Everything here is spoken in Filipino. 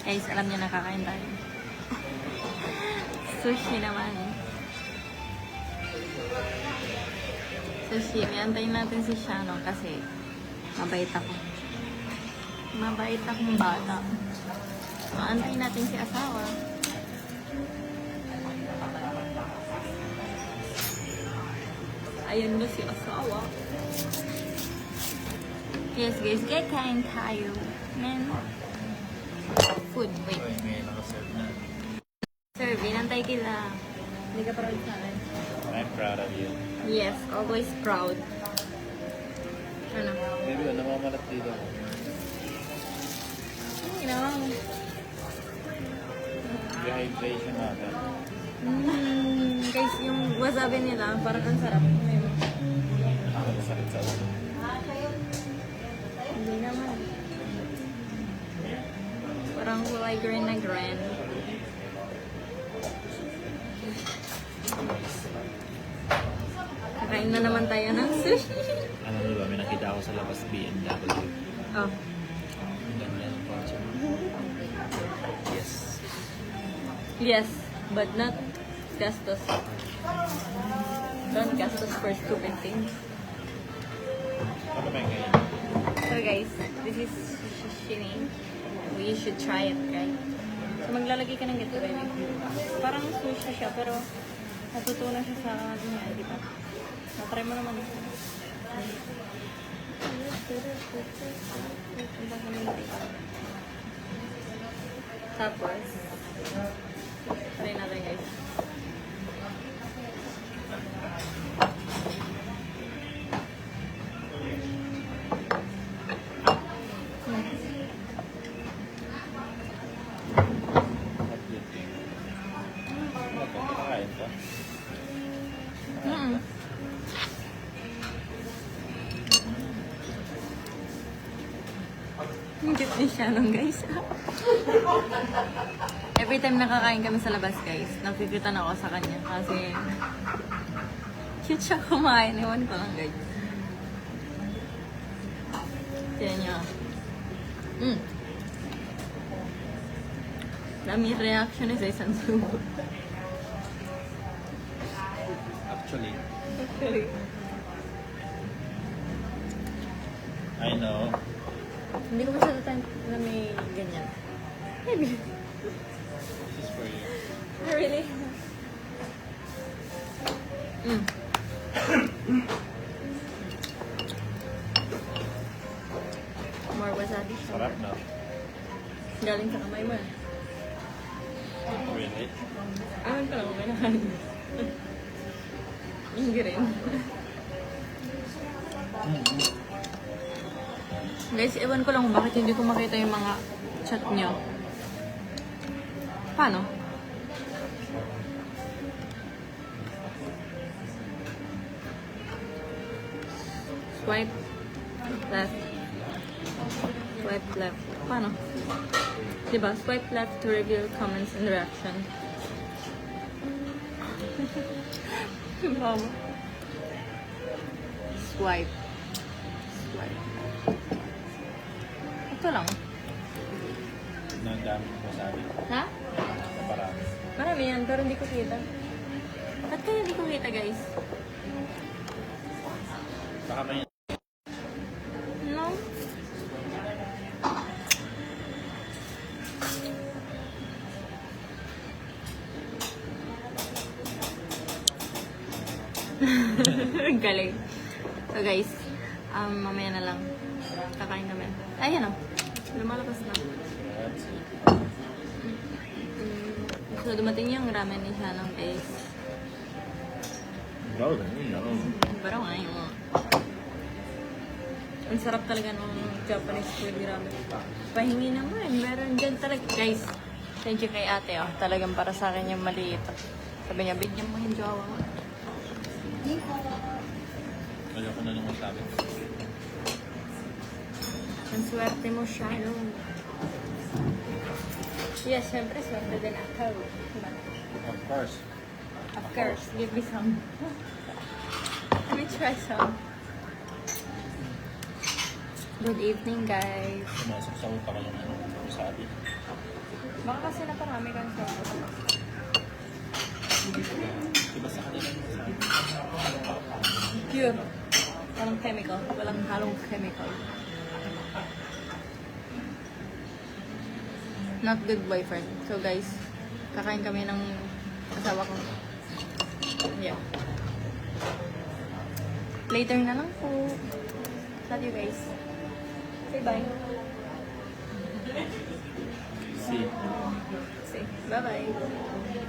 Guys, alam niyo nakakain tayo. Sushi naman. Sushi. Antayin natin si Shannon kasi mabait ako. Mabait akong bata. So, antayin natin si asawa. Ayun na si asawa. Yes guys, kakain tayo. Men. Food, wait. May nakaserve na. Sir, binantay kita. Hindi ka proud sa akin. I'm proud of you. Yes, always proud. Ano? Maybe namamalat dito. You know? Dehydration natin. Guys, yung wasabi nila, parang ang sarap. Masakit sa ulo. Hindi naman. Parang kulay green na green. Kakain na naman tayo ng sushi. Ano nyo ba? May nakita ako sa labas BMW. Oh. Ang ganda ng kotse mo. Yes. Yes, but not gastos. Don't gastos for stupid things. Ano ba yung ngayon? So guys, this is sashimi. We should try it, guys. So maglalagay ka ng ganito, baby. Parang sushi siya, pero natutunan siya sa ano niya, di ba? Natry mo naman. Tapos, try natin, guys. Ano ba? Kinakain to? Ang cute ni Shannon, guys. Every time nakakain kami sa labas, guys, nakikita na ako sa kanya kasi cute siya kumain. Ewan ko lang, guys. Tiyan niyo. Dami reaction ni sa isang subo. Actually, Actually. I know. Hindi ko masyado time na may ganyan. Maybe. This is for you. Oh, really? More wasabi siya. Sarap na. Galing sa kamay mo. Really? Awan ko lang kung may nakain. Hindi rin. Guys, ewan ko lang kung bakit hindi ko makita yung mga chat nyo. Paano? Swipe left. Swipe left. Paano? Diba? Swipe left to reveal comments and reaction. Mama. Swipe. Swipe. Ito lang. Nandami ko sabi. Ha? Na parami. Marami yan, pero hindi ko kita. Ba't kaya hindi ko kita, guys? Baka may No? Galing. So guys, mamaya na lang. Kakain kami. Ayan o. Lumalabas na. So dumating yung ramen ni Shannon, guys. Bro, no. Pero nga yung ang sarap talaga ng Japanese food, grabe. Pahingi naman, meron dyan talaga. Guys, thank you kay ate, oh. Talagang para sa akin yung maliit. Sabi niya, bigyan mo yung jowa mo. Ayoko na naman sabi. Ang swerte mo siya, no? Yes, syempre, swerte din ako. Diba? Of course. Of course, give me some. Let me try some. Good evening, guys. Sumasok sa utak ko yung ano. sabi. Baka kasi naparami kang sa Diba sa kanila? pure. Walang chemical. Walang halong chemical. Not good boyfriend. So guys, kakain kami ng asawa ko. Yeah. Later na lang po. Love you guys. Say bye. See. Say bye-bye.